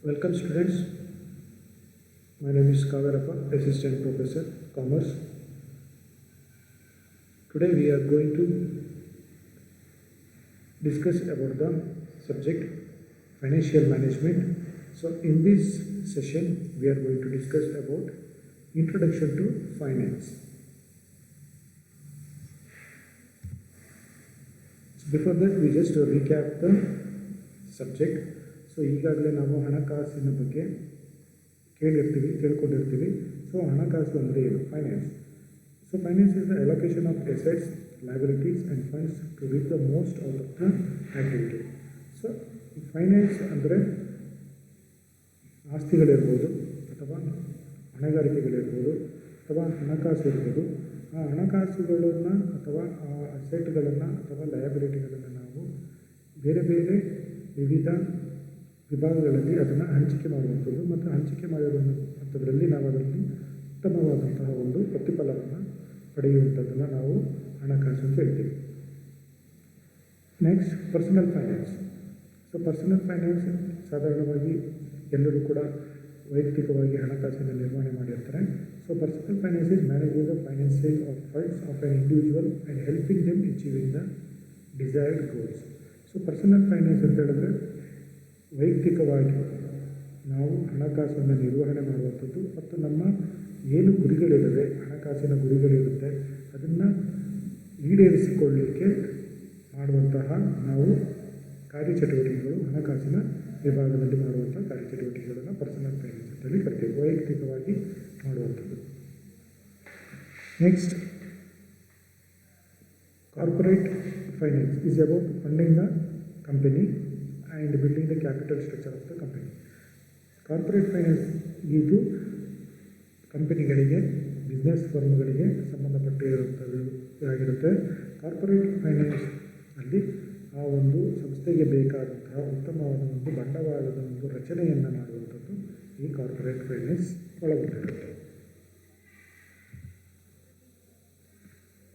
Welcome students. My name is Kagarappa, Assistant Professor, Commerce. Today we are going to discuss about the subject financial management. So in this session we are going to discuss about introduction to finance. So before that we just recap the subject. So ಈಗಾಗಲೇ ನಾವು ಹಣಕಾಸಿನ ಬಗ್ಗೆ ಕೇಳ್ಕೊಂಡಿರ್ತೀವಿ. So ಹಣಕಾಸು ಅಂದರೆ ಏನು? Finance. So finance is the allocation of assets, liabilities and funds to reach the most out of the activity. So finance ಅಂದರೆ ಆಸ್ತಿಗಳಿರ್ಬೋದು ಅಥವಾ ಹೊಣೆಗಾರಿಕೆಗಳಿರ್ಬೋದು ಅಥವಾ ಹಣಕಾಸು ಇರ್ಬೋದು. ಆ ಹಣಕಾಸುಗಳನ್ನು ಅಥವಾ ಆ ಅಸೆಟ್ಗಳನ್ನು ಅಥವಾ ಲಯಬಿಲಿಟಿಗಳನ್ನು ನಾವು ಬೇರೆ ಬೇರೆ ವಿವಿಧ ವಿಭಾಗಗಳಲ್ಲಿ ಅದನ್ನು ಹಂಚಿಕೆ ಮಾಡುವಂಥದ್ದು ಮತ್ತು ಹಂಚಿಕೆ ಮಾಡಿರುವಂಥದ್ರಲ್ಲಿ ನಾವು ಅದರಲ್ಲಿ ಉತ್ತಮವಾದಂತಹ ಒಂದು ಪ್ರತಿಫಲವನ್ನು ಪಡೆಯುವಂಥದ್ದನ್ನು ನಾವು ಹಣಕಾಸು ಅಂತ ಹೇಳ್ತೀವಿ. Next, personal finance. So personal finance ಸಾಧಾರಣವಾಗಿ ಎಲ್ಲರೂ ಕೂಡ ವೈಯಕ್ತಿಕವಾಗಿ ಹಣಕಾಸಿನ ನಿರ್ವಹಣೆ ಮಾಡಿರ್ತಾರೆ. So personal finance is managing the financial of funds of on individual and helping them achieving the desired goals. So personal finance ಅಂತ ಹೇಳಿದ್ರೆ ವೈಯಕ್ತಿಕವಾಗಿ ನಾವು ಹಣಕಾಸನ್ನು ನಿರ್ವಹಣೆ ಮಾಡುವಂಥದ್ದು ಮತ್ತು ನಮ್ಮ ಏನು ಗುರಿಗಳಿವೆ, ಹಣಕಾಸಿನ ಗುರಿಗಳಿರುತ್ತೆ, ಅದನ್ನು ಈಡೇರಿಸಿಕೊಳ್ಳಲಿಕ್ಕೆ ಮಾಡುವಂತಹ ನಾವು ಕಾರ್ಯಚಟುವಟಿಕೆಗಳು, ಹಣಕಾಸಿನ ವಿಭಾಗದಲ್ಲಿ ಮಾಡುವಂಥ ಕಾರ್ಯಚಟುವಟಿಕೆಗಳನ್ನು ಪರ್ಸನಲ್ ಫೈನಾನ್ಸ್ ಅಂತೇಳಿ ಕರಿತೀವಿ, ವೈಯಕ್ತಿಕವಾಗಿ ಮಾಡುವಂಥದ್ದು. Next, corporate finance is about funding the company and building the capital structure of the company. Corporate finance ಇದು ಕಂಪನಿಗಳಿಗೆ, ಬಿಸ್ನೆಸ್ ಫರ್ಮ್ಗಳಿಗೆ ಸಂಬಂಧಪಟ್ಟಿರುವಂಥದ್ದು ಆಗಿರುತ್ತೆ. ಕಾರ್ಪೊರೇಟ್ ಫೈನಾನ್ಸ್ ಅಲ್ಲಿ ಆ ಒಂದು ಸಂಸ್ಥೆಗೆ ಬೇಕಾದಂತಹ ಉತ್ತಮವಾದ ಒಂದು ಬಂಡವಾಳದ ಒಂದು ರಚನೆಯನ್ನು ಮಾಡುವಂಥದ್ದು ಈ ಕಾರ್ಪೊರೇಟ್ ಫೈನಾನ್ಸ್ ಒಳಗೊಂಡಿರುತ್ತೆ.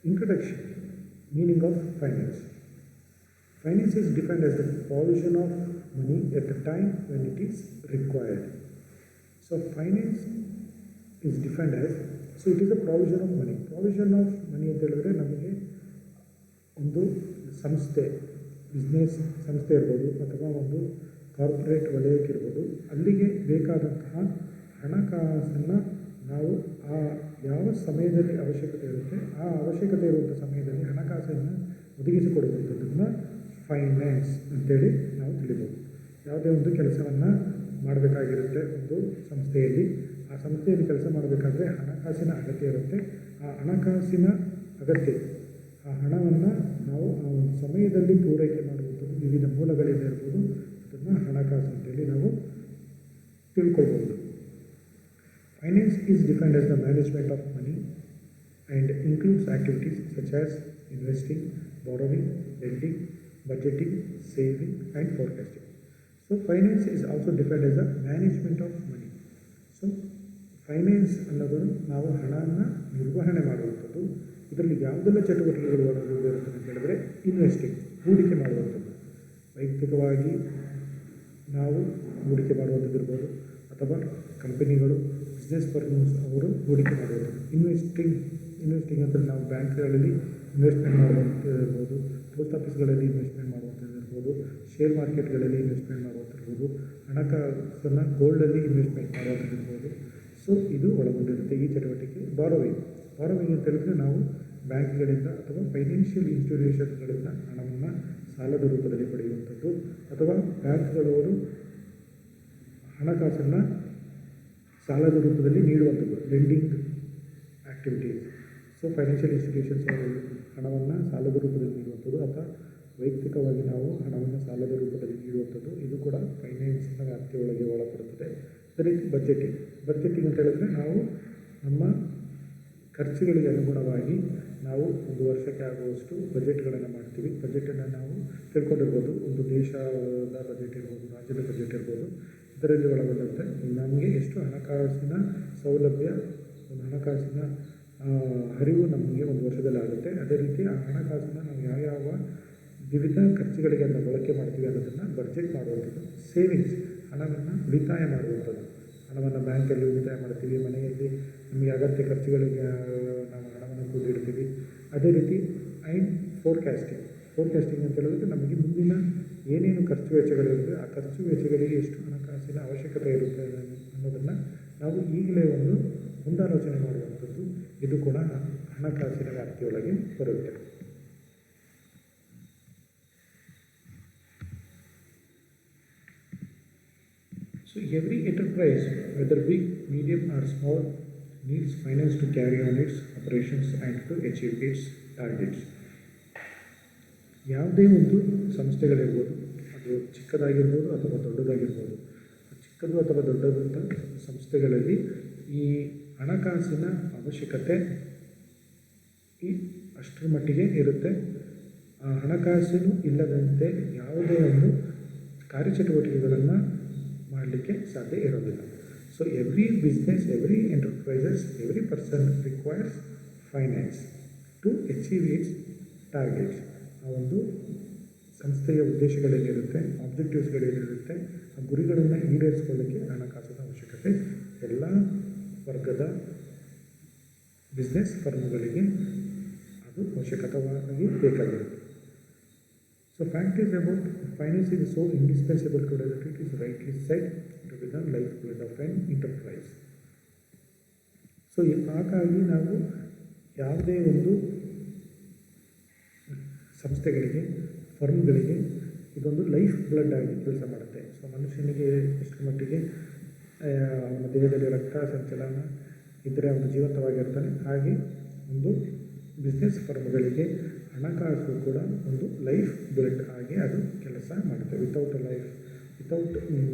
Introduction, meaning of finance. Finance is defined as the provision of money at the time when it is required. So finance is defined as, so it is a provision of money. Provision of money ಅಂತ ಹೇಳಿದ್ರೆ ನಮಗೆ ಒಂದು ಸಂಸ್ಥೆ, business ಸಂಸ್ಥೆ ಇರ್ಬೋದು ಅಥವಾ ಒಂದು corporate ವಲಯಕ್ಕಿರ್ಬೋದು, ಅಲ್ಲಿಗೆ ಬೇಕಾದಂತಹ ಹಣಕಾಸನ್ನು ನಾವು ಆ ಯಾವ ಸಮಯದಲ್ಲಿ ಅವಶ್ಯಕತೆ ಇರುತ್ತೆ ಆ ಅವಶ್ಯಕತೆ ಇರುವಂಥ ಸಮಯದಲ್ಲಿ ಹಣಕಾಸನ್ನು ಒದಗಿಸಿಕೊಡುವಂಥದ್ದನ್ನು ಫೈನಾನ್ಸ್ ಅಂತೇಳಿ ನಾವು ತಿಳಿಬೋದು. ಯಾವುದೇ ಒಂದು ಕೆಲಸವನ್ನು ಮಾಡಬೇಕಾಗಿರುತ್ತೆ ಒಂದು ಸಂಸ್ಥೆಯಲ್ಲಿ, ಆ ಸಂಸ್ಥೆಯಲ್ಲಿ ಕೆಲಸ ಮಾಡಬೇಕಾದ್ರೆ ಹಣಕಾಸಿನ ಅಗತ್ಯ ಇರುತ್ತೆ. ಆ ಹಣಕಾಸಿನ ಅಗತ್ಯ, ಆ ಹಣವನ್ನು ನಾವು ಆ ಒಂದು ಸಮಯದಲ್ಲಿ ಪೂರೈಕೆ ಮಾಡುವಂಥದ್ದು ವಿವಿಧ ಮೂಲಗಳಿಂದ ಇರ್ಬೋದು, ಅದನ್ನು ಹಣಕಾಸು ಅಂತೇಳಿ ನಾವು ತಿಳ್ಕೊಳ್ಬೋದು. Finance is defined as the management of money and includes activities such as investing, borrowing, lending, budgeting, saving and forecasting. So finance is also defined as the management of money. So finance ಅನ್ನೋದು ನಾವು ಹಣವನ್ನು ನಿರ್ವಹಣೆ ಮಾಡುವಂಥದ್ದು. ಇದರಲ್ಲಿ ಯಾವುದೆಲ್ಲ ಚಟುವಟಿಕೆಗಳು ಬರುತ್ತದೆ ಅಂತ ಹೇಳಿದ್ರೆ, ಇನ್ವೆಸ್ಟಿಂಗ್, ಹೂಡಿಕೆ ಮಾಡುವಂಥದ್ದು, ವೈಯಕ್ತಿಕವಾಗಿ ನಾವು ಹೂಡಿಕೆ ಮಾಡುವಂಥದ್ದು ಇರ್ಬೋದು ಅಥವಾ ಕಂಪನಿಗಳು, ಬಿಸ್ನೆಸ್ ಫರ್ಮ್ಸ್ ಅವರು ಹೂಡಿಕೆ ಮಾಡುವಂಥದ್ದು. ಇನ್ವೆಸ್ಟಿಂಗ್ ಅಂದರೆ ನಾವು ಬ್ಯಾಂಕ್ಗಳಲ್ಲಿ ಇನ್ವೆಸ್ಟ್ಮೆಂಟ್ ಮಾಡುವಂಥದ್ದು ಇರ್ಬೋದು, ಪೋಸ್ಟ್ ಆಫೀಸ್ಗಳಲ್ಲಿ ಇನ್ವೆಸ್ಟ್ಮೆಂಟ್ ಮಾಡುವಂಥದ್ದು ಇರ್ಬೋದು, ಶೇರ್ ಮಾರ್ಕೆಟ್ಗಳಲ್ಲಿ ಇನ್ವೆಸ್ಟ್ಮೆಂಟ್ ಮಾಡುವಂಥದ್ದು, ಹಣಕಾಸನ್ನು ಗೋಲ್ಡಲ್ಲಿ ಇನ್ವೆಸ್ಟ್ಮೆಂಟ್ ಮಾಡುವಂಥದ್ದು ಇರ್ಬೋದು. ಸೊ ಇದು ಒಳಗೊಂಡಿರುತ್ತೆ ಈ ಚಟುವಟಿಕೆ. ಬಾರೋವಿಂಗ್ ಅಂತ ಹೇಳಿದ್ರೆ ನಾವು ಬ್ಯಾಂಕ್ಗಳಿಂದ ಅಥವಾ ಫೈನಾನ್ಷಿಯಲ್ ಇನ್ಸ್ಟಿಟ್ಯೂಷನ್ಗಳಿಂದ ಹಣವನ್ನು ಸಾಲದ ರೂಪದಲ್ಲಿ ಪಡೆಯುವಂಥದ್ದು ಅಥವಾ ಬ್ಯಾಂಕ್ಗಳವರು ಹಣಕಾಸನ್ನು ಸಾಲದ ರೂಪದಲ್ಲಿ ನೀಡುವಂಥದ್ದು, lending activities. So financial institutions ಅವರು ಹಣವನ್ನು ಸಾಲದ ರೂಪದಲ್ಲಿ ನೀಡುವಂಥದ್ದು ಅಥವಾ ವೈಯಕ್ತಿಕವಾಗಿ ನಾವು ಹಣವನ್ನು ಸಾಲದ ರೂಪದಲ್ಲಿ ನೀಡುವಂಥದ್ದು, ಇದು ಕೂಡ ಫೈನಾನ್ಸಿನ ವ್ಯಾಪ್ತಿಯೊಳಗೆ ಒಳಪಡುತ್ತದೆ. ಅದೇ ರೀತಿ ಬಜೆಟಿಂಗ್ ಅಂತ ಹೇಳಿದ್ರೆ ನಾವು ನಮ್ಮ ಖರ್ಚುಗಳಿಗೆ ಅನುಗುಣವಾಗಿ ನಾವು ಒಂದು ವರ್ಷಕ್ಕೆ ಆಗುವಷ್ಟು ಬಜೆಟ್ಗಳನ್ನು ಮಾಡ್ತೀವಿ. ಬಜೆಟನ್ನು ನಾವು ತಿಳ್ಕೊಂಡಿರ್ಬೋದು, ಒಂದು ದೇಶದ ಬಜೆಟ್ ಇರ್ಬೋದು, ರಾಜ್ಯದ ಬಜೆಟ್ ಇರ್ಬೋದು, ಇದರಲ್ಲಿ ಒಳಗೊಂಡಂತೆ ನಮಗೆ ಎಷ್ಟು ಹಣಕಾಸಿನ ಸೌಲಭ್ಯ, ಒಂದು ಹಣಕಾಸಿನ ಹರಿವು ನಮಗೆ ಒಂದು ವರ್ಷದಲ್ಲಿ ಆಗುತ್ತೆ. ಅದೇ ರೀತಿ ಆ ಹಣಕಾಸನ್ನು ನಾವು ಯಾವ ವಿವಿಧ ಖರ್ಚುಗಳಿಗೆ ಅದನ್ನು ಬಳಕೆ ಮಾಡ್ತೀವಿ ಅನ್ನೋದನ್ನು ಬಡ್ಜೆಟ್ ಮಾಡುವಂಥದ್ದು. ಸೇವಿಂಗ್ಸ್, ಹಣವನ್ನು ಉಳಿತಾಯ ಮಾಡುವಂಥದ್ದು. ಹಣವನ್ನು ಬ್ಯಾಂಕಲ್ಲಿ ಉಳಿತಾಯ ಮಾಡ್ತೀವಿ, ಮನೆಯಲ್ಲಿ ನಮಗೆ ಅಗತ್ಯ ಖರ್ಚುಗಳಿಗೆ ನಾವು ಹಣವನ್ನು ಕೂಡಿಡ್ತೀವಿ. ಅದೇ ರೀತಿ ಆ್ಯಂಡ್ ಫೋರ್ಕಾಸ್ಟಿಂಗ್ ಅಂತ ಹೇಳಿದ್ರೆ ನಮಗೆ ಮುಂದಿನ ಏನೇನು ಖರ್ಚು ವೆಚ್ಚಗಳಿರುತ್ತೆ ಆ ಖರ್ಚು ವೆಚ್ಚಗಳಿಗೆ ಎಷ್ಟು ಹಣಕಾಸಿನ ಅವಶ್ಯಕತೆ ಇರುತ್ತೆ ಅನ್ನೋದನ್ನು ನಾವು ಈಗಲೇ ಒಂದು ಮುಂದಾಲೋಚನೆ ಮಾಡುವಂಥದ್ದು. ಇದು ಕೂಡ ಹಣಕಾಸಿನ ವ್ಯಾಪ್ತಿಯೊಳಗೆ ಬರುತ್ತೆ. So every enterprise, whether big, medium or small, needs finance to carry on its operations and to achieve its targets. ಯಾವುದೇ ಒಂದು ಸಂಸ್ಥೆಗಳಿರ್ಬೋದು, ಅದು ಚಿಕ್ಕದಾಗಿರ್ಬೋದು ಅಥವಾ ದೊಡ್ಡದಾಗಿರ್ಬೋದು. ಚಿಕ್ಕದು ಅಥವಾ ದೊಡ್ಡದಂಥ ಸಂಸ್ಥೆಗಳಲ್ಲಿ ಈ ಹಣಕಾಸಿನ ಅವಶ್ಯಕತೆ ಅಷ್ಟರ ಮಟ್ಟಿಗೆ ಇರುತ್ತೆ. ಆ ಹಣಕಾಸಿನ ಇಲ್ಲದಂತೆ ಯಾವುದೇ ಒಂದು ಕಾರ್ಯಚಟುವಟಿಕೆಗಳನ್ನು ಮಾಡಲಿಕ್ಕೆ ಸಾಧ್ಯ ಇರೋದಿಲ್ಲ. So every business, every enterprises, every person requires finance to achieve its targets. ಆ ಒಂದು ಸಂಸ್ಥೆಯ ಉದ್ದೇಶಗಳೇನಿರುತ್ತೆ, ಆಬ್ಜೆಕ್ಟಿವ್ಸ್ಗಳೇನಿರುತ್ತೆ, ಆ ಗುರಿಗಳನ್ನು ಈಡೇರಿಸ್ಕೊಳ್ಳೋಕ್ಕೆ ಹಣಕಾಸಿನ ಅವಶ್ಯಕತೆ ಎಲ್ಲ ವರ್ಗದ ಬಿಸ್ನೆಸ್ ಫರ್ಮ್ಗಳಿಗೆ ಅದು ಅವಶ್ಯಕವಾಗಿ ಬೇಕಾಗಿರುತ್ತೆ. So fact is about finance is so indispensable today that it is rightly said to be the lifeblood of an enterprise. So ಹಾಗಾಗಿ ನಾವು ಯಾವುದೇ ಒಂದು ಸಂಸ್ಥೆಗಳಿಗೆ, ಫರ್ಮ್ಗಳಿಗೆ ಇದೊಂದು ಲೈಫ್ ಬ್ಲಡ್ ಆಗಿ ಕೆಲಸ ಮಾಡುತ್ತೆ. ಸೊ ಮನುಷ್ಯನಿಗೆ ಎಷ್ಟು ಮಟ್ಟಿಗೆ ಅವನ ದೇಹದಲ್ಲಿ ರಕ್ತ ಸಂಚಲನ ಇದ್ದರೆ ಅವನು ಜೀವಂತವಾಗಿರ್ತಾನೆ, ಹಾಗೆ ಒಂದು ಬಿಸ್ನೆಸ್ ಫರ್ಮ್ಗಳಿಗೆ ಹಣಕಾಸು ಕೂಡ ಒಂದು ಲೈಫ್ ಬ್ಲಡ್ ಆಗಿ ಅದು ಕೆಲಸ ಮಾಡುತ್ತೆ. ವಿತೌಟ್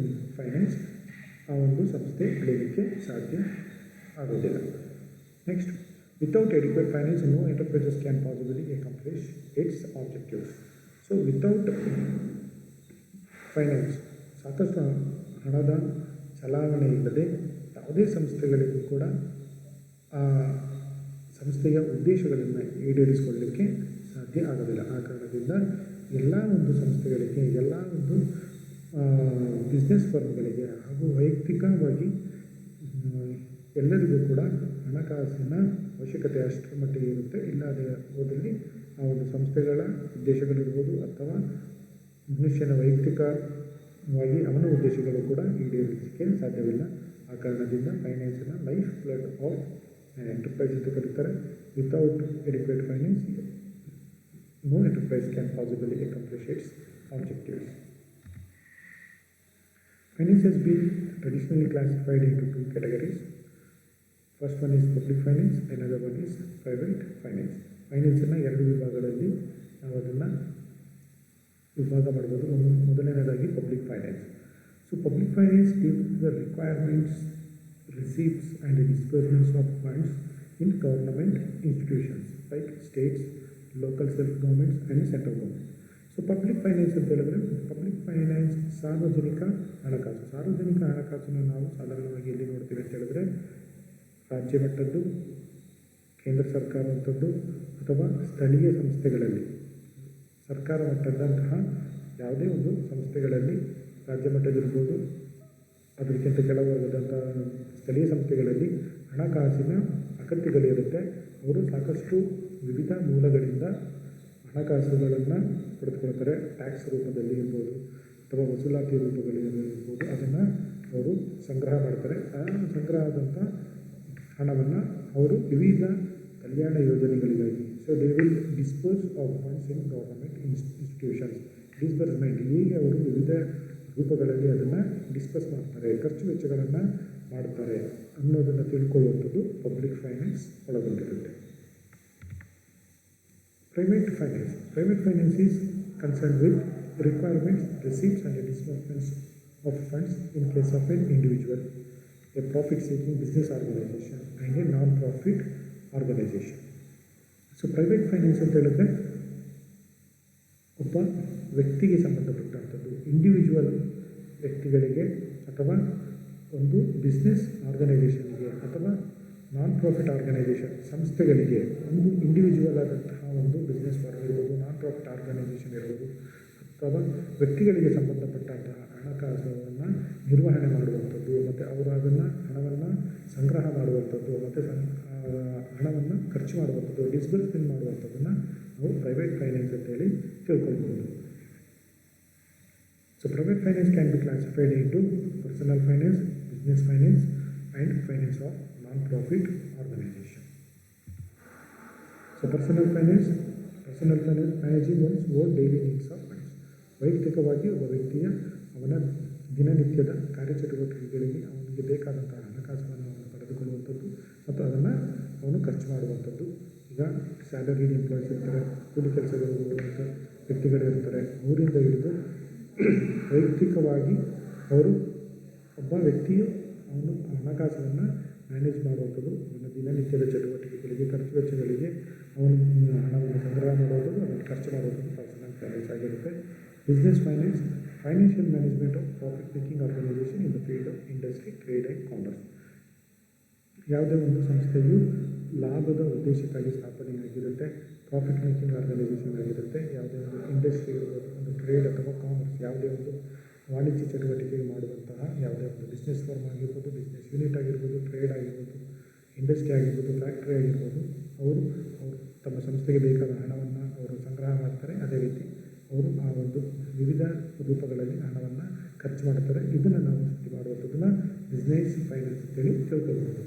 ಫೈನಾನ್ಸ್ ಆ ಒಂದು ಸಂಸ್ಥೆ ಬೆಳೀಲಿಕ್ಕೆ ಸಾಧ್ಯ ಆಗೋದಿಲ್ಲ. Next, without adequate finance no enterprises can possibly accomplish its objectives. So without finance, ಸಾಕಷ್ಟು ಹಣದ ಚಲಾವಣೆ ಇಲ್ಲದೆ ಯಾವುದೇ ಸಂಸ್ಥೆಗಳಿಗೂ ಕೂಡ ಆ ಸಂಸ್ಥೆಯ ಉದ್ದೇಶಗಳನ್ನು ಈಡೇರಿಸಿಕೊಳ್ಳಲಿಕ್ಕೆ ಸಾಧ್ಯ ಆಗೋದಿಲ್ಲ. ಆ ಕಾರಣದಿಂದ ಎಲ್ಲ ಒಂದು ಸಂಸ್ಥೆಗಳಿಗೆ, ಎಲ್ಲ ಒಂದು ಬಿಸ್ನೆಸ್ ಫರ್ಮ್ಗಳಿಗೆ ಹಾಗೂ ವೈಯಕ್ತಿಕವಾಗಿ ಎಲ್ಲರಿಗೂ ಕೂಡ ಹಣಕಾಸಿನ ಅವಶ್ಯಕತೆ ಅಷ್ಟರ ಮಟ್ಟಿಗೆ ಇರುತ್ತೆ. ಇಲ್ಲದೆ ಹೋದಲ್ಲಿ ಆ ಒಂದು ಸಂಸ್ಥೆಗಳ ಉದ್ದೇಶಗಳಿರ್ಬೋದು ಅಥವಾ ಮನುಷ್ಯನ ವೈಯಕ್ತಿಕವಾಗಿ ಅವನ ಉದ್ದೇಶಗಳು ಕೂಡ ಈಡೇರಿಸಲಿಕ್ಕೆ ಸಾಧ್ಯವಿಲ್ಲ. ಆ ಕಾರಣದಿಂದ ಫೈನಾನ್ಸಿನ ಲೈಫ್ ಬ್ಲಡ್ ಆಫ್ ಎಂಟರ್ಪ್ರೈಸ್ ಅಂತ ಕರೀತಾರೆ. Without adequate finance no enterprise can possibly accomplish its objectives. Finance has been traditionally classified into two categories. First one is public finance, another one is private finance. ಫೈನಾನ್ಸನ್ನು ಎರಡು ವಿಭಾಗಗಳಲ್ಲಿ ನಾವು ಅದನ್ನು ವಿಭಾಗ ಮಾಡ್ಬೋದು. ಮೊದಲನೇದಾಗಿ public finance. So public finance deals with the requirements, receipts and disbursements of funds in government institutions like states, local self governments and central government. So public finance ಅಂತ ಹೇಳಿದ್ರೆ ಪಬ್ಲಿಕ್ ಫೈನಾನ್ಸ್ ಸಾರ್ವಜನಿಕ ಹಣಕಾಸು. ಸಾರ್ವಜನಿಕ ಹಣಕಾಸನ್ನು ನಾವು ಸಾಧಾರಣವಾಗಿ ಎಲ್ಲಿ ನೋಡ್ತೀವಿ ಅಂತ ಹೇಳಿದ್ರೆ ರಾಜ್ಯ ಮಟ್ಟದ್ದು, ಕೇಂದ್ರ ಸರ್ಕಾರವಂಥದ್ದು ಅಥವಾ ಸ್ಥಳೀಯ ಸಂಸ್ಥೆಗಳಲ್ಲಿ, ಸರ್ಕಾರ ಮಟ್ಟದಂತಹ ಯಾವುದೇ ಒಂದು ಸಂಸ್ಥೆಗಳಲ್ಲಿ, ರಾಜ್ಯ ಮಟ್ಟದಿರ್ಬೋದು, ಅದಕ್ಕಿಂತ ಕೆಳವರ್ಗದಂಥ ಸ್ಥಳೀಯ ಸಂಸ್ಥೆಗಳಲ್ಲಿ ಹಣಕಾಸಿನ ಅಗತ್ಯಗಳಿರುತ್ತೆ. ಅವರು ಸಾಕಷ್ಟು ವಿವಿಧ ಮೂಲಗಳಿಂದ ಹಣಕಾಸುಗಳನ್ನು ಪಡೆದುಕೊಳ್ತಾರೆ. ಟ್ಯಾಕ್ಸ್ ರೂಪದಲ್ಲಿ ಇರ್ಬೋದು ಅಥವಾ ವಸೂಲಾತಿ ರೂಪಗಳಲ್ಲಿ ಇರ್ಬೋದು. ಅದನ್ನು ಅವರು ಸಂಗ್ರಹ ಮಾಡ್ತಾರೆ. ಆ ಸಂಗ್ರಹದಂಥ ಹಣವನ್ನು ಅವರು ವಿವಿಧ ಕಲ್ಯಾಣ ಯೋಜನೆಗಳಿಗಾಗಿ, so they will dispose of funds in government institutions. Disbursement, ಹೀಗೆ ಅವರು ವಿವಿಧ ರೂಪಗಳಲ್ಲಿ ಅದನ್ನು ಡಿಸ್ಪಸ್ ಮಾಡ್ತಾರೆ, ಖರ್ಚು ವೆಚ್ಚಗಳನ್ನು ಮಾಡ್ತಾರೆ ಅನ್ನೋದನ್ನು ತಿಳ್ಕೊಳ್ಳುವಂಥದ್ದು ಪಬ್ಲಿಕ್ ಫೈನಾನ್ಸ್ ಒಳಗೊಂಡಿರುತ್ತೆ. Private finance is concerned with requirements, receipts and disbursements of funds in case of an individual, a profit-seeking business organization and a non-profit organization. So private finance ಅಂತ ಹೇಳಿದ್ರೆ ಒಬ್ಬ ವ್ಯಕ್ತಿಗೆ ಸಂಬಂಧಪಟ್ಟಂಥದ್ದು, ಇಂಡಿವಿಜುವಲ್ ವ್ಯಕ್ತಿಗಳಿಗೆ ಅಥವಾ ಒಂದು ಬಿಸ್ನೆಸ್ ಆರ್ಗನೈಸೇಷನ್ಗೆ ಅಥವಾ ನಾನ್ profit organisation ಸಂಸ್ಥೆಗಳಿಗೆ, ಒಂದು ಇಂಡಿವಿಜುವಲ್ ಆದಂತಹ ಒಂದು ಬಿಸ್ನೆಸ್ ಫಾರ್ಮ್ ಇರ್ಬೋದು, ನಾನ್ ಪ್ರಾಫಿಟ್ ಆರ್ಗನೈಸೇಷನ್ ಇರ್ಬೋದು, ಅಥವಾ ವ್ಯಕ್ತಿಗಳಿಗೆ ಸಂಬಂಧಪಟ್ಟಂತಹ ಹಣಕಾಸನ್ನು ನಿರ್ವಹಣೆ ಮಾಡುವಂಥದ್ದು, ಮತ್ತು ಅವರು ಅದನ್ನು ಹಣವನ್ನು ಸಂಗ್ರಹ ಮಾಡುವಂಥದ್ದು, ಮತ್ತು ಹಣವನ್ನು ಖರ್ಚು ಮಾಡುವಂಥದ್ದು, ಡಿಸ್ಬರ್ಸ್ಮೆಂಟ್ ಮಾಡುವಂಥದ್ದನ್ನು ನಾವು ಪ್ರೈವೇಟ್ ಫೈನಾನ್ಸ್ ಅಂತೇಳಿ ತಿಳ್ಕೊಳ್ಬೋದು. So private finance can be classified into personal finance, business finance and finance of non profit organisation. So personal finance managing one's own daily needs of funds. ವೈಯಕ್ತಿಕವಾಗಿ ಒಬ್ಬ ವ್ಯಕ್ತಿಯ ಅವನ ದಿನನಿತ್ಯದ ಕಾರ್ಯಚಟುವಟಿಕೆಗಳಿಗೆ ಅವನಿಗೆ ಬೇಕಾದಂತಹ ಹಣಕಾಸನ್ನು ಅವನು ಪಡೆದುಕೊಳ್ಳುವಂಥದ್ದು ಮತ್ತು ಅದನ್ನು ಅವನು ಖರ್ಚು ಮಾಡುವಂಥದ್ದು. ಈಗ ಸ್ಯಾಲರಿಡ್ ಎಂಪ್ಲಾಯೀಸ್ ಇರ್ತಾರೆ, ಕೂಲಿ ಕೆಲಸಗಳು ಹೋಗುವಂಥ ವ್ಯಕ್ತಿಗಳಿರ್ತಾರೆ, ಅವರಿಂದ ಹಿಡಿದು ವೈಯಕ್ತಿಕವಾಗಿ ಅವರು ಒಬ್ಬ ವ್ಯಕ್ತಿಯು ಅವನು ಹಣಕಾಸನ್ನು ಮ್ಯಾನೇಜ್ ಮಾಡುವಂಥದ್ದು, ಅವನ ದಿನನಿತ್ಯದ ಚಟುವಟಿಕೆಗಳಿಗೆ, ಖರ್ಚು ವೆಚ್ಚಗಳಿಗೆ ಅವನು ಹಣವನ್ನು ಸಂಗ್ರಹ ಮಾಡೋದು, ಅದನ್ನು ಖರ್ಚು ಮಾಡೋದು ಪರ್ಸನಲ್ ಫೈನಾನ್ಸ್ ಆಗಿರುತ್ತೆ. Business finance, financial management of profit making organisation in the field of industry, trade and commerce. ಯಾವುದೇ ಒಂದು ಸಂಸ್ಥೆಯು ಲಾಭದ ಉದ್ದೇಶಕ್ಕಾಗಿ ಸ್ಥಾಪನೆಯಾಗಿರುತ್ತೆ, ಪ್ರಾಫಿಟ್ ಮೇಕಿಂಗ್ ಆರ್ಗನೈಸೇಷನ್ ಆಗಿರುತ್ತೆ. ಯಾವುದೇ ಒಂದು ಇಂಡಸ್ಟ್ರಿ ಇರ್ಬೋದು, ಒಂದು ಟ್ರೇಡ್ ಅಥವಾ ಕಾಮರ್ಸ್, ಯಾವುದೇ ಒಂದು ವಾಣಿಜ್ಯ ಚಟುವಟಿಕೆ ಮಾಡುವಂತಹ ಯಾವುದೇ ಒಂದು ಬಿಸ್ನೆಸ್ ಫರ್ಮ್ ಆಗಿರ್ಬೋದು, ಬಿಸ್ನೆಸ್ ಯೂನಿಟ್ ಆಗಿರ್ಬೋದು, ಟ್ರೇಡ್ ಆಗಿರ್ಬೋದು, ಇಂಡಸ್ಟ್ರಿ ಆಗಿರ್ಬೋದು, ಫ್ಯಾಕ್ಟ್ರಿ ಆಗಿರ್ಬೋದು, ಅವರು ತಮ್ಮ ಸಂಸ್ಥೆಗೆ ಬೇಕಾದ ಹಣವನ್ನು ಅವರು ಸಂಗ್ರಹ ಮಾಡ್ತಾರೆ. ಅದೇ ರೀತಿ ಅವರು ಆ ಒಂದು ವಿವಿಧ ರೂಪಗಳಲ್ಲಿ ಹಣವನ್ನು ಖರ್ಚು ಮಾಡ್ತಾರೆ. ಇದನ್ನು ನಾವು ಸ್ಥಿತಿ ಮಾಡುವಂಥದ್ದನ್ನು ಬಿಸ್ನೆಸ್ ಫೈನಾನ್ಸ್ ಅಂತೇಳಿ ತಿಳ್ಕೊಳ್ಬೋದು.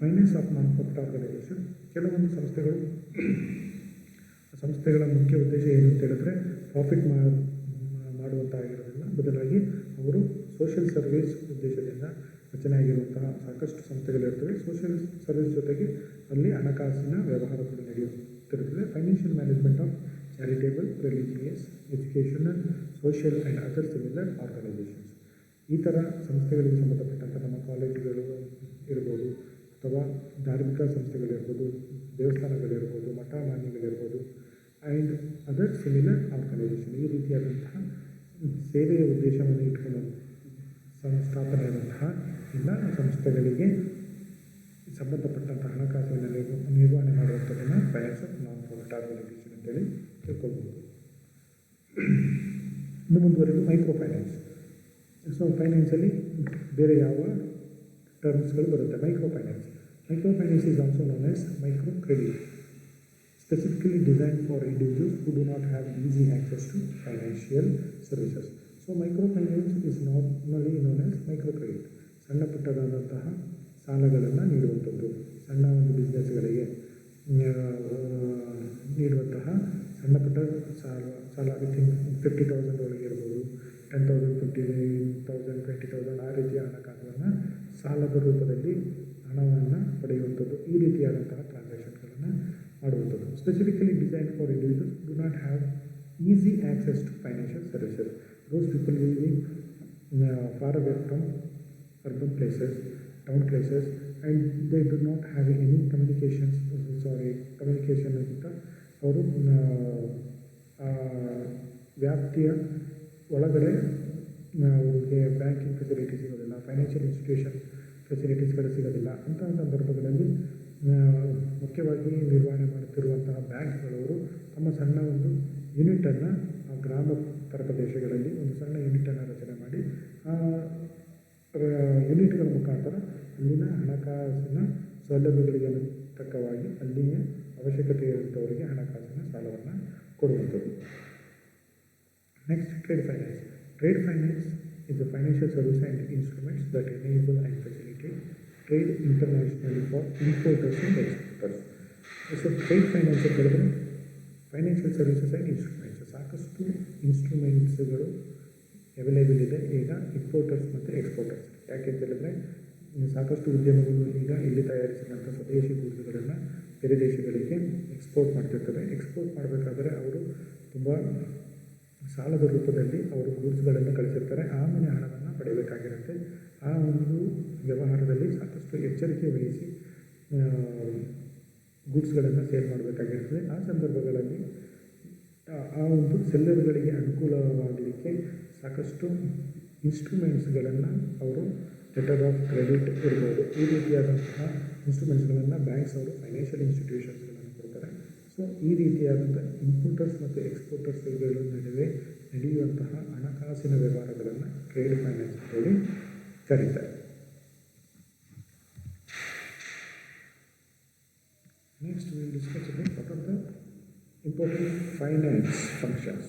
Finance of non profit organisation, ಕೆಲವೊಂದು ಸಂಸ್ಥೆಗಳ ಮುಖ್ಯ ಉದ್ದೇಶ ಏನು ಅಂತ ಹೇಳಿದ್ರೆ ಪ್ರಾಫಿಟ್ ಮಾಡುವಂತಾಗಿರೋದಿಲ್ಲ, ಬದಲಾಗಿ ಅವರು ಸೋಷಿಯಲ್ ಸರ್ವಿಸ್ ಉದ್ದೇಶದಿಂದ ರಚನೆ ಆಗಿರುವಂತಹ ಸಾಕಷ್ಟು ಸಂಸ್ಥೆಗಳಿರ್ತವೆ. ಸೋಷಿಯಲ್ ಸರ್ವಿಸ್ ಜೊತೆಗೆ ಅಲ್ಲಿ ಹಣಕಾಸಿನ ವ್ಯವಹಾರಗಳು ನಡೆಯುತ್ತಿರುತ್ತದೆ. Financial management of charitable, religious, educational, social and other similar organisations. ಈ ಥರ ಸಂಸ್ಥೆಗಳಿಗೆ ಸಂಬಂಧಪಟ್ಟಂಥ ನಮ್ಮ ಕಾಲೇಜುಗಳು ಇರ್ಬೋದು, ಅಥವಾ ಧಾರ್ಮಿಕ ಸಂಸ್ಥೆಗಳಿರ್ಬೋದು, ದೇವಸ್ಥಾನಗಳಿರ್ಬೋದು, ಮಠ ಮಾನ್ಯಗಳಿರ್ಬೋದು, ಆ್ಯಂಡ್ ಅದರ್ ಸಿಮಿಲರ್ ಆರ್ಗನೈಸೇಷನ್. ಈ ರೀತಿಯಾದಂತಹ ಸೇವೆಯ ಉದ್ದೇಶವನ್ನು ಇಟ್ಕೊಂಡು ಸ್ಥಾಪನೆಯಾದಂತಹ ಎಲ್ಲ ಸಂಸ್ಥೆಗಳಿಗೆ ಸಂಬಂಧಪಟ್ಟಂಥ ಹಣಕಾಸಿನ ನಿರ್ವಹಣೆ ಮಾಡುವಂಥದ್ದನ್ನು finance of non profit organisation ಅಂತೇಳಿ ತಿಳ್ಕೊಳ್ಬೋದು. ಇನ್ನು ಮುಂದುವರೆದು ಮೈಕ್ರೋ ಫೈನಾನ್ಸ್. ಸೊ ಫೈನಾನ್ಸಲ್ಲಿ ಬೇರೆ ಯಾವ ಟರ್ಮ್ಸ್ಗಳು ಬರುತ್ತೆ? Micro finance is also known as micro credit, specifically designed for individuals who do not have easy access to financial services. So microfinance is normally known as microcredit. ಸಣ್ಣ ಪುಟ್ಟದಾದಂತಹ ಸಾಲಗಳನ್ನು ನೀಡುವಂಥದ್ದು, ಸಣ್ಣ ಒಂದು ಬಿಸ್ನೆಸ್ಗಳಿಗೆ ನೀಡುವಂತಹ ಸಣ್ಣ ಪುಟ್ಟ ಸಾಲ ವಿತಿನ್ 50,000 ಒಳಗೆ ಇರ್ಬೋದು, 10,000, 15,000, 20,000 ಆ ರೀತಿಯ ಹಣಕಾಸನ್ನು ಸಾಲದ ರೂಪದಲ್ಲಿ ಹಣವನ್ನು ಪಡೆಯುವಂಥದ್ದು. ಈ ರೀತಿಯಾದಂತಹ ಟ್ರಾನ್ಸಾಕ್ಷನ್ಗಳನ್ನು ಮಾಡುವಂಥದ್ದು. Specifically design for individuals do not have easy access to financial services. Those people living far away from urban places, town places, and they do not have any communication ಅಂತ ಅವರು ವ್ಯಾಪ್ತಿಯ ಒಳಗಡೆ ಅವ್ರಿಗೆ ಬ್ಯಾಂಕಿಂಗ್ ಫೆಸಿಲಿಟಿ ಸಿಗೋದಿಲ್ಲ, financial institution ಫೆಸಿಲಿಟೀಸ್ಗಳು ಸಿಗೋದಿಲ್ಲ. ಅಂತಹ ಸಂದರ್ಭಗಳಲ್ಲಿ ಮುಖ್ಯವಾಗಿ ನಿರ್ವಹಣೆ ಮಾಡುತ್ತಿರುವಂತಹ ಬ್ಯಾಂಕ್ಗಳವರು ತಮ್ಮ ಸಣ್ಣ ಒಂದು ಯೂನಿಟನ್ನು ಆ ಗ್ರಾಮ ಪ್ರದೇಶಗಳಲ್ಲಿ ಒಂದು ಸಣ್ಣ ಯೂನಿಟನ್ನು ರಚನೆ ಮಾಡಿ ಆ ಯೂನಿಟ್ಗಳ ಮುಖಾಂತರ ಅಲ್ಲಿನ ಹಣಕಾಸಿನ ಸೌಲಭ್ಯಗಳಿಗೆ ತಕ್ಕವಾಗಿ ಅಲ್ಲಿಯ ಅವಶ್ಯಕತೆ ಇರುತ್ತವರಿಗೆ ಹಣಕಾಸಿನ ಸಾಲವನ್ನು ಕೊಡುವಂಥದ್ದು. Next, trade finance. Trade finance is a financial service and instruments that enable and facilitate trade internationally for importers and exporters. So trade finance ಹೇಳಿದ್ರೆ ಫೈನಾನ್ಷಿಯಲ್ ಸರ್ವಿಸಸ್ ಆ್ಯಂಡ್ ಇನ್ಸ್ಟ್ರೂಮೆಂಟ್ಸ್, ಸಾಕಷ್ಟು ಇನ್ಸ್ಟ್ರೂಮೆಂಟ್ಸ್ಗಳು ಅವೈಲೇಬಲ್ ಇದೆ ಈಗ ಇಂಪೋರ್ಟರ್ಸ್ ಮತ್ತು ಎಕ್ಸ್ಪೋರ್ಟರ್ಸ್. ಯಾಕೆ ಅಂತ ಹೇಳಿದ್ರೆ ಸಾಕಷ್ಟು ಉದ್ಯಮಗಳು ಈಗ ಇಲ್ಲಿ ತಯಾರಿಸಿದಂಥ ಸ್ವದೇಶಿ ಗೂಡ್ಸ್ಗಳನ್ನು ಬೇರೆ ದೇಶಗಳಿಗೆ ಎಕ್ಸ್ಪೋರ್ಟ್ ಮಾಡ್ತಿರ್ತಾರೆ. ಎಕ್ಸ್ಪೋರ್ಟ್ ಮಾಡಬೇಕಾದ್ರೆ ಅವರು ತುಂಬ ಸಾಲದ ರೂಪದಲ್ಲಿ ಅವರು ಗೂಡ್ಸ್ಗಳನ್ನು ಕಳಿಸಿರ್ತಾರೆ, ಆಮೇಲೆ ಹಣವನ್ನು ಪಡೆಯಬೇಕಾಗಿರುತ್ತೆ. ಆ ಒಂದು ವ್ಯವಹಾರದಲ್ಲಿ ಸಾಕಷ್ಟು ಎಚ್ಚರಿಕೆ ವಹಿಸಿ ಗೂಡ್ಸ್ಗಳನ್ನು ಸೇಲ್ ಮಾಡಬೇಕಾಗಿರ್ತದೆ. ಆ ಸಂದರ್ಭಗಳಲ್ಲಿ ಆ ಒಂದು ಸೆಲ್ಲರ್ಗಳಿಗೆ ಅನುಕೂಲವಾಗಲಿಕ್ಕೆ ಸಾಕಷ್ಟು ಇನ್ಸ್ಟ್ರೂಮೆಂಟ್ಸ್ಗಳನ್ನು ಅವರು ಲೆಟರ್ ಆಫ್ ಕ್ರೆಡಿಟ್ ಇರ್ಬೋದು, ಈ ರೀತಿಯಾದಂತಹ ಇನ್ಸ್ಟ್ರೂಮೆಂಟ್ಸ್ಗಳನ್ನು ಬ್ಯಾಂಕ್ಸ್ ಅವರು ಫೈನಾನ್ಷಿಯಲ್ ಇನ್ಸ್ಟಿಟ್ಯೂಷನ್ಸ್ಗಳನ್ನು ಕೊಡ್ತಾರೆ. ಸೊ ಈ ರೀತಿಯಾದಂಥ ಇಂಪೋರ್ಟರ್ಸ್ ಮತ್ತು ಎಕ್ಸ್ಪೋರ್ಟರ್ಸ್ಗಳ ನಡುವೆ ನಡೆಯುವಂತಹ ಹಣಕಾಸಿನ ವ್ಯವಹಾರಗಳನ್ನು ಟ್ರೇಡ್ ಫೈನಾನ್ಸ್ ಅಂತೇಳಿ ಕರೀತಾರೆ. Next we will discuss about what are the important finance functions.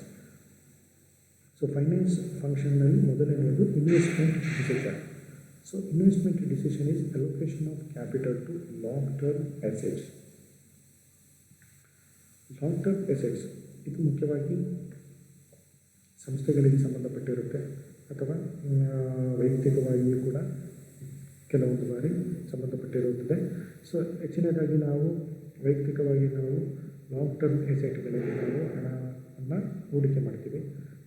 So finance function ನಲ್ಲಿ ಮೊದಲನೆಯದು investment decision. So investment decision is allocation of capital to long-term assets. Long-term assets ಇದು ಮುಖ್ಯವಾಗಿ ಸಂಸ್ಥೆಗಳಿಗೆ ಸಂಬಂಧಪಟ್ಟಿರುತ್ತೆ ಅಥವಾ ವೈಯಕ್ತಿಕವಾಗಿಯೂ ಕೂಡ ಕೆಲವೊಂದು ಬಾರಿ ಸಂಬಂಧಪಟ್ಟಿರುತ್ತದೆ. ಸೊ ಹೆಚ್ಚಿನದಾಗಿ ನಾವು ವೈಯಕ್ತಿಕವಾಗಿ ನಾವು ಲಾಂಗ್ ಟರ್ಮ್ ಎಸೆಟ್ಗಳಲ್ಲಿ ನಾವು ಹಣವನ್ನು ಹೂಡಿಕೆ ಮಾಡ್ತೀವಿ.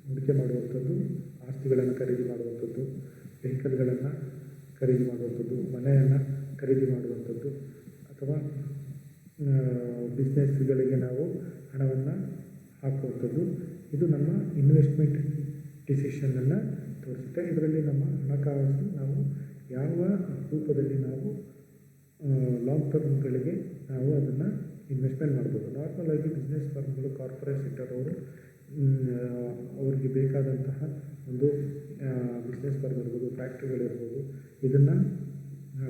ಹೂಡಿಕೆ ಮಾಡುವಂಥದ್ದು ಆಸ್ತಿಗಳನ್ನು ಖರೀದಿ ಮಾಡುವಂಥದ್ದು, ವೆಹಿಕಲ್ಗಳನ್ನು ಖರೀದಿ ಮಾಡುವಂಥದ್ದು, ಮನೆಯನ್ನು ಖರೀದಿ ಮಾಡುವಂಥದ್ದು ಅಥವಾ ಬಿಸ್ನೆಸ್ಗಳಿಗೆ ನಾವು ಹಣವನ್ನು ಹಾಕುವಂಥದ್ದು. ಇದು ನಮ್ಮ ಇನ್ವೆಸ್ಟ್ಮೆಂಟ್ ಡಿಸಿಷನನ್ನು ತೋರಿಸುತ್ತೆ. ಇದರಲ್ಲಿ ನಮ್ಮ ಹಣಕಾಸು ನಾವು ಯಾವ ರೂಪದಲ್ಲಿ ನಾವು ಲಾಂಗ್ ಟರ್ಮ್ಗಳಿಗೆ ನಾವು ಅದನ್ನು ಇನ್ವೆಸ್ಟ್ಮೆಂಟ್ ಮಾಡ್ಬೋದು. ನಾರ್ಮಲಾಗಿ ಬಿಸ್ನೆಸ್ ಫರ್ಮ್ಗಳು, ಕಾರ್ಪೊರೇಟ್ ಸೆಕ್ಟರ್ ಅವರು ಅವ್ರಿಗೆ ಬೇಕಾದಂತಹ ಒಂದು ಬಿಸ್ನೆಸ್ ಫರ್ಮ್ ಇರ್ಬೋದು, ಫ್ಯಾಕ್ಟ್ರಿಗಳಿರ್ಬೋದು, ಇದನ್ನು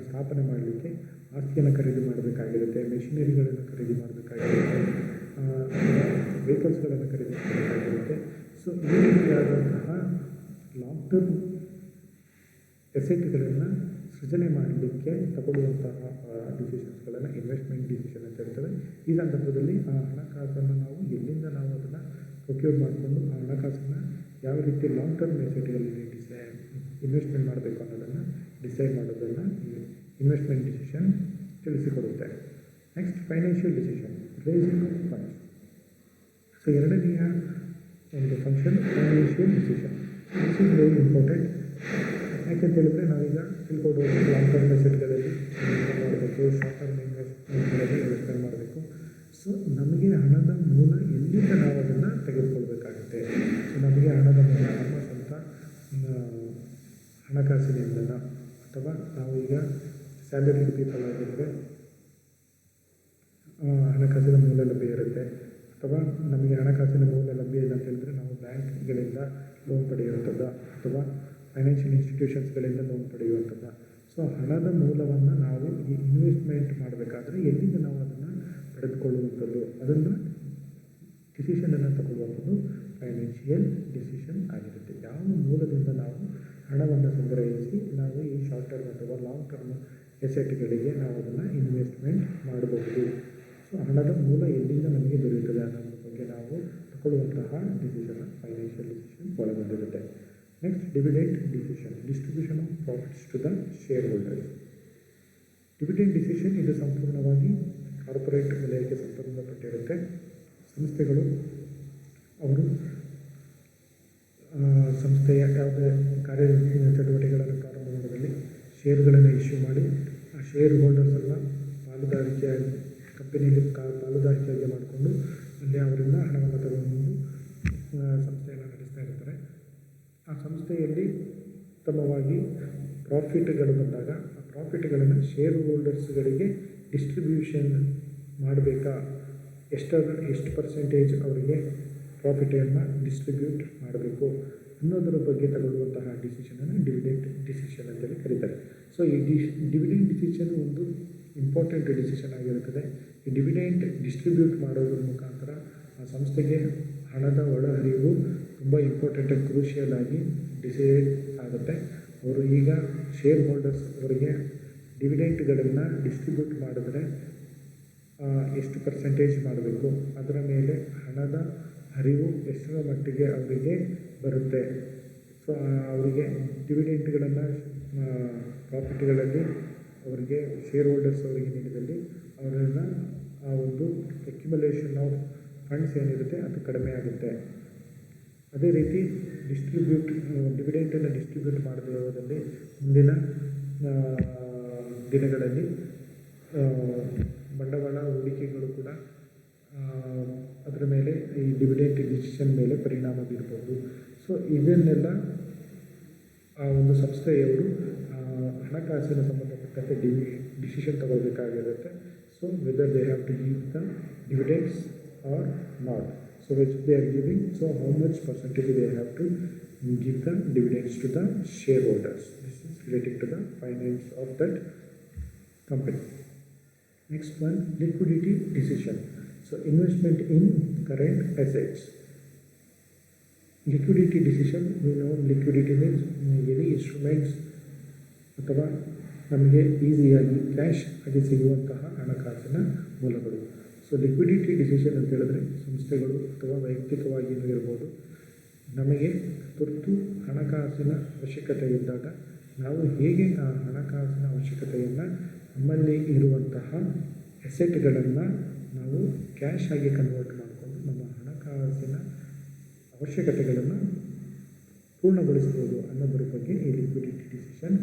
ಸ್ಥಾಪನೆ ಮಾಡಲಿಕ್ಕೆ ಆಸ್ತಿಯನ್ನು ಖರೀದಿ ಮಾಡಬೇಕಾಗಿರುತ್ತೆ, ಮೆಷಿನರಿಗಳನ್ನು ಖರೀದಿ ಮಾಡಬೇಕಾಗಿರುತ್ತೆ, ವೆಹಿಕಲ್ಸ್ಗಳನ್ನು ಖರೀದಿ ಮಾಡಬೇಕಾಗಿರುತ್ತೆ. ಸೊ ಈ ರೀತಿಯಾದಂತಹ ಲಾಂಗ್ ಟರ್ಮ್ ಎಸೆಟ್ಗಳನ್ನು ಸೃಜನೆ ಮಾಡಲಿಕ್ಕೆ ತಗೊಳ್ಳುವಂತಹ ಡಿಸಿಷನ್ಸ್ಗಳನ್ನು ಇನ್ವೆಸ್ಟ್ಮೆಂಟ್ ಡಿಸಿಷನ್ ಅಂತ ಹೇಳ್ತೇವೆ. ಈ ಸಂದರ್ಭದಲ್ಲಿ ಆ ಹಣಕಾಸನ್ನು ನಾವು ಎಲ್ಲಿಂದ ನಾವು ಅದನ್ನು ಪ್ರೊಕ್ಯೂರ್ ಮಾಡಿಕೊಂಡು ಆ ಹಣಕಾಸನ್ನು ಯಾವ ರೀತಿ ಲಾಂಗ್ ಟರ್ಮ್ ಎಸೆಟ್ಗಳಲ್ಲಿ ಇನ್ವೆಸ್ಟ್ಮೆಂಟ್ ಮಾಡಬೇಕು ಅನ್ನೋದನ್ನು ಡಿಸೈಡ್ ಮಾಡೋದನ್ನು ಇನ್ವೆಸ್ಟ್ಮೆಂಟ್ ಡಿಸಿಷನ್ ತಿಳಿಸಿಕೊಡುತ್ತೆ. Next financial decision, raising of funds. So ಎರಡನೆಯ ಒಂದು function financial decision. This is very important. ಯಾಕೆಂತ ಹೇಳಿದ್ರೆ ನಾವೀಗ ತಿಳ್ಕೊಬೋದು ಲಾಂಗ್ ಟರ್ಮ್ ಎಸೆಟ್ಗಳಲ್ಲಿ ಇನ್ವೆಸ್ಟ್ಮೆಂಟ್ ಮಾಡಬೇಕು, ಶಾರ್ಟ್ ಟರ್ಮ್ ಇನ್ವೆಸ್ಟ್ಮೆಂಟ್ಗಳಲ್ಲಿ ಇನ್ವೆಸ್ಟ್ಮೆಂಟ್ ಮಾಡಬೇಕು. ಸೊ ನಮಗೆ ಹಣದ ಮೂಲ ಎಲ್ಲಿಂದ ನಾವು ಅದನ್ನು ತೆಗೆದುಕೊಳ್ಬೇಕಾಗುತ್ತೆ. ಸೊ ನಮಗೆ ಹಣದ ಮೂಲ ನಮ್ಮ ಸ್ವಂತ ಹಣಕಾಸಿನಿಂದನ ಅಥವಾ ನಾವು ಈಗ ಸ್ಯಾಲರಿ ಪೀಪಲ್ ಆಗಿದ್ದರೆ ಹಣಕಾಸಿನ ಮೂಲ ಲಭ್ಯ ಇರುತ್ತೆ. ಅಥವಾ ನಮಗೆ ಹಣಕಾಸಿನ ಮೂಲ ಲಭ್ಯ ಇಲ್ಲ ಅಂತ ಹೇಳಿದ್ರೆ ನಾವು ಬ್ಯಾಂಕ್ಗಳಿಂದ ಲೋನ್ ಪಡೆಯುವಂಥದ್ದು ಅಥವಾ ಫೈನಾನ್ಷಿಯಲ್ ಇನ್ಸ್ಟಿಟ್ಯೂಷನ್ಸ್ಗಳಿಂದ ಲೋನ್ ಪಡೆಯುವಂಥದ್ದು. ಸೊ ಹಣದ ಮೂಲವನ್ನು ನಾವು ಈ ಇನ್ವೆಸ್ಟ್ಮೆಂಟ್ ಮಾಡಬೇಕಾದ್ರೆ ಎಲ್ಲಿಂದ ನಾವು ಅದನ್ನು ಪಡೆದುಕೊಳ್ಳುವಂಥದ್ದು, ಅದನ್ನು ಡಿಸಿಷನನ್ನು ತಗೊಳ್ಳುವಂಥದ್ದು ಫೈನಾನ್ಷಿಯಲ್ ಡಿಸಿಷನ್ ಆಗಿರುತ್ತೆ. ಯಾವ ಮೂಲದಿಂದ ನಾವು ಹಣವನ್ನು ಸಂಗ್ರಹಿಸಿ ನಾವು ಈ ಶಾರ್ಟ್ ಟರ್ಮ್ ಅಥವಾ ಲಾಂಗ್ ಟರ್ಮ್ ಎಸೆಟ್ಗಳಿಗೆ ನಾವು ಅದನ್ನು ಇನ್ವೆಸ್ಟ್ಮೆಂಟ್ ಮಾಡಬಹುದು. ಸೊ ಹಣದ ಮೂಲ ಎಲ್ಲಿಂದ ನಮಗೆ ದೊರೆಯುತ್ತದೆ ಅನ್ನೋದ್ರ ಬಗ್ಗೆ ನಾವು ತಗೊಳ್ಳುವಂತಹ ಡಿಸಿಷನ್ ಫೈನಾನ್ಷಿಯಲ್ ಡಿಸಿಷನ್ ಒಳಗೊಂಡಿರುತ್ತೆ. Next dividend decision, distribution of profits to the shareholders. Dividend decision ಇದು ಸಂಪೂರ್ಣವಾಗಿ ಕಾರ್ಪೊರೇಟ್ ವಲಯಕ್ಕೆ ಸಂಬಂಧಪಟ್ಟಿರುತ್ತೆ. ಸಂಸ್ಥೆಗಳು ಅವರು ಸಂಸ್ಥೆಯ ಯಾವುದೇ ಕಾರ್ಯ ಚಟುವಟಿಕೆಗಳನ್ನು ಪ್ರಾರಂಭ ಮಾಡೋದಲ್ಲಿ ಷೇರುಗಳನ್ನು ಇಶ್ಯೂ ಮಾಡಿ ಆ ಶೇರ್ ಹೋಲ್ಡರ್ಸನ್ನು ಪಾಲುದಾರಿಕೆಯಾಗಿ ಕಂಪನಿಯಲ್ಲಿ ಪಾಲುದಾರಿಕೆಯಾಗಿ ಮಾಡಿಕೊಂಡು ಅಲ್ಲಿ ಅವರಿಂದ ಹಣವನ್ನು ತಗೊಂಡು ಸಂಸ್ಥೆಯನ್ನು ನಡೆಸ್ತಾ ಇರ್ತಾರೆ. ಆ ಸಂಸ್ಥೆಯಲ್ಲಿ ಉತ್ತಮವಾಗಿ ಪ್ರಾಫಿಟ್ಗಳು ಬಂದಾಗ ಆ ಪ್ರಾಫಿಟ್ಗಳನ್ನು ಶೇರ್ ಹೋಲ್ಡರ್ಸ್ಗಳಿಗೆ ಡಿಸ್ಟ್ರಿಬ್ಯೂಷನ್ ಮಾಡಬೇಕಾ, ಎಷ್ಟು ಪರ್ಸೆಂಟೇಜ್ ಅವರಿಗೆ ಪ್ರಾಫಿಟನ್ನು ಡಿಸ್ಟ್ರಿಬ್ಯೂಟ್ ಮಾಡಬೇಕು ಅನ್ನೋದರ ಬಗ್ಗೆ ತಗೊಳ್ಳುವಂತಹ ಡಿಸಿಷನನ್ನು ಡಿವಿಡೆಂಡ್ ಡಿಸಿಷನ್ ಅಂತೇಳಿ ಕರೀತಾರೆ. ಸೊ ಈ ಡಿವಿಡೆಂಡ್ ಡಿಸಿಷನ್ ಒಂದು ಇಂಪಾರ್ಟೆಂಟ್ ಡಿಸಿಷನ್ ಆಗಿರುತ್ತದೆ. ಈ ಡಿವಿಡೆಂಟ್ ಡಿಸ್ಟ್ರಿಬ್ಯೂಟ್ ಮಾಡೋದ್ರ ಮುಖಾಂತರ ಆ ಸಂಸ್ಥೆಗೆ ಹಣದ ಒಳಹರಿವು ತುಂಬ ಇಂಪಾರ್ಟೆಂಟ್ ಆಗಿ ಕ್ರೂಷಿಯಲ್ ಆಗಿ ಡಿಸೈಡ್ ಆಗುತ್ತೆ. ಅವರು ಈಗ ಶೇರ್ ಹೋಲ್ಡರ್ಸ್ ಅವರಿಗೆ ಡಿವಿಡೆಂಟ್ಗಳನ್ನು ಡಿಸ್ಟ್ರಿಬ್ಯೂಟ್ ಮಾಡಿದ್ರೆ ಎಷ್ಟು ಪರ್ಸೆಂಟೇಜ್ ಮಾಡಬೇಕು, ಅದರ ಮೇಲೆ ಹಣದ ಹರಿವು ಎಷ್ಟರ ಮಟ್ಟಿಗೆ ಅವರಿಗೆ ಬರುತ್ತೆ. ಸೊ ಅವರಿಗೆ ಡಿವಿಡೆಂಟ್ಗಳನ್ನು ಪ್ರಾಫಿಟ್ಗಳಲ್ಲಿ ಅವರಿಗೆ ಶೇರ್ ಹೋಲ್ಡರ್ಸ್ ಅವರಿಗೆ ನೀಡಿದಲ್ಲಿ ಅವರನ್ನು ಆ ಒಂದು ಅಕ್ಯುಮುಲೇಷನ್ ಆಫ್ ಫಂಡ್ಸ್ ಏನಿರುತ್ತೆ ಅದು ಕಡಿಮೆ ಆಗುತ್ತೆ. ಅದೇ ರೀತಿ ಡಿವಿಡೆಂಟನ್ನು ಡಿಸ್ಟ್ರಿಬ್ಯೂಟ್ ಮಾಡದಿರೋದ್ರಲ್ಲಿ ಮುಂದಿನ ದಿನಗಳಲ್ಲಿ ಬಂಡವಾಳ ಹೂಡಿಕೆಗಳು ಕೂಡ ಅದರ ಮೇಲೆ ಈ ಡಿವಿಡೆಂಟ್ ಡಿಸಿಷನ್ ಮೇಲೆ ಪರಿಣಾಮ ಬೀರ್ಬೋದು. ಸೊ ಇದನ್ನೆಲ್ಲ ಆ ಒಂದು ಸಂಸ್ಥೆಯವರು ಹಣಕಾಸಿನ ಸಂಬಂಧಪಟ್ಟಂತೆ ಡಿಸಿಷನ್ ತಗೊಳ್ಬೇಕಾಗಿರುತ್ತೆ. So whether they have to give the dividends or not. So which they are giving, so how much percentage they have to give the dividends to the shareholders. This is related to the finance of that company. Next one, liquidity decision. So investment in current assets. Liquidity decision, we know liquidity means any instruments ಅಥವಾ ನಮಗೆ ಈಸಿಯಾಗಿ cash ಆಗಿ ಸಿಗುವಂತಹ ಹಣಕಾಸಿನ ಮೂಲಗಳು. So liquidity decision ಅಂತ ಹೇಳಿದ್ರೆ ಸಂಸ್ಥೆಗಳು ಅಥವಾ ವೈಯಕ್ತಿಕವಾಗಿಯೂ ಇರ್ಬೋದು, ನಮಗೆ ತುರ್ತು ಹಣಕಾಸಿನ ಅವಶ್ಯಕತೆ ಇದ್ದಾಗ ನಾವು ಹೇಗೆ ಆ ಹಣಕಾಸಿನ ಅವಶ್ಯಕತೆಯನ್ನು ನಮ್ಮಲ್ಲಿ ಇರುವಂತಹ ಅಸೆಟ್ಗಳನ್ನು ನಾವು ಕ್ಯಾಶ್ ಆಗಿ ಕನ್ವರ್ಟ್ ಮಾಡಿಕೊಂಡು ನಮ್ಮ ಹಣಕಾಸಿನ ಅವಶ್ಯಕತೆಗಳನ್ನು ಪೂರ್ಣಗೊಳಿಸ್ಬೋದು ಅನ್ನೋದ್ರ ಬಗ್ಗೆ ಈ ಲಿಕ್ವಿಡಿಟಿ ಡಿಸಿಷನ್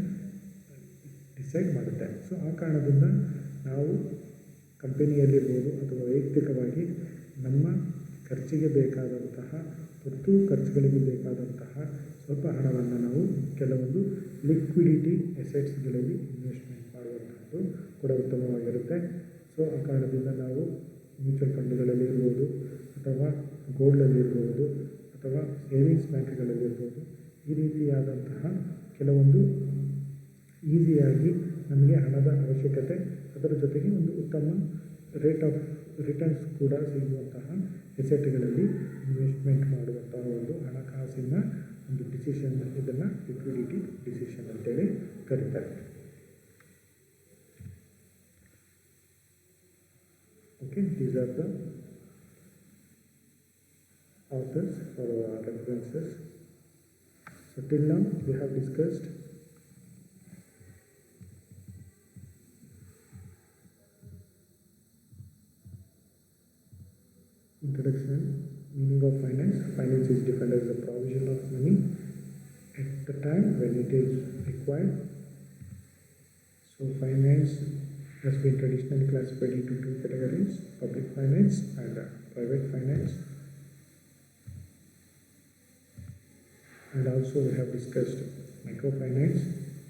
ಡಿಸೈಡ್ ಮಾಡುತ್ತೆ. ಸೊ ಆ ಕಾರಣದಿಂದ ನಾವು ಕಂಪನಿಯಲ್ಲಿರ್ಬೋದು ಅಥವಾ ವೈಯಕ್ತಿಕವಾಗಿ ನಮ್ಮ ಖರ್ಚಿಗೆ ಬೇಕಾದಂತಹ ತುರ್ತು ಖರ್ಚುಗಳಿಗೆ ಬೇಕಾದಂತಹ ಸ್ವಲ್ಪ ಹಣವನ್ನು ನಾವು ಕೆಲವೊಂದು ಲಿಕ್ವಿಡಿಟಿ ಅಸೆಟ್ಸ್ಗಳಲ್ಲಿ ಇನ್ವೆಸ್ಟ್ಮೆಂಟ್ ಮಾಡುವಂಥದ್ದು ಕೂಡ ಉತ್ತಮವಾಗಿರುತ್ತೆ. ಸೊ ಆ ಕಾರಣದಿಂದ ನಾವು ಮ್ಯೂಚುವಲ್ ಫಂಡ್ಗಳಲ್ಲಿ ಇರ್ಬೋದು ಅಥವಾ ಗೋಲ್ಡಲ್ಲಿರ್ಬೋದು ಅಥವಾ ಸೇವಿಂಗ್ಸ್ ಬ್ಯಾಂಕ್ಗಳಲ್ಲಿರ್ಬೋದು, ಈ ರೀತಿಯಾದಂತಹ ಕೆಲವೊಂದು ಈಸಿಯಾಗಿ ನಮಗೆ ಹಣದ ಅವಶ್ಯಕತೆ, ಅದರ ಜೊತೆಗೆ ಒಂದು ಉತ್ತಮ ರೇಟ್ ಆಫ್ ರಿಟರ್ನ್ಸ್ ಕೂಡ ಸಿಗುವಂತಹ ಎಸೆಟ್ಗಳಲ್ಲಿ ಇನ್ವೆಸ್ಟ್ಮೆಂಟ್ ಮಾಡುವಂತಹ ಒಂದು ಹಣಕಾಸಿನ ಒಂದು ಡಿಸಿಷನ್, ಇದನ್ನು ಲಿಕ್ವಿಡಿಟಿ ಡಿಸಿಷನ್ ಅಂತೇಳಿ ಕರೀತಾರೆ. Okay, these are the authors or references. So till now we have discussed introduction, meaning of finance. Finance is defined as the provision of money at the time when it is required. So finance has been traditionally classified into two categories: public finance and private finance. And also we have discussed microfinance,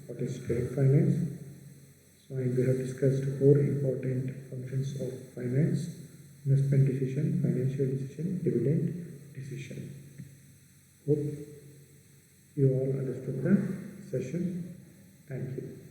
what is trade finance. So and we have discussed four important functions of finance: investment decision, financial decision, dividend decision. Hope you all understood the session. Thank you.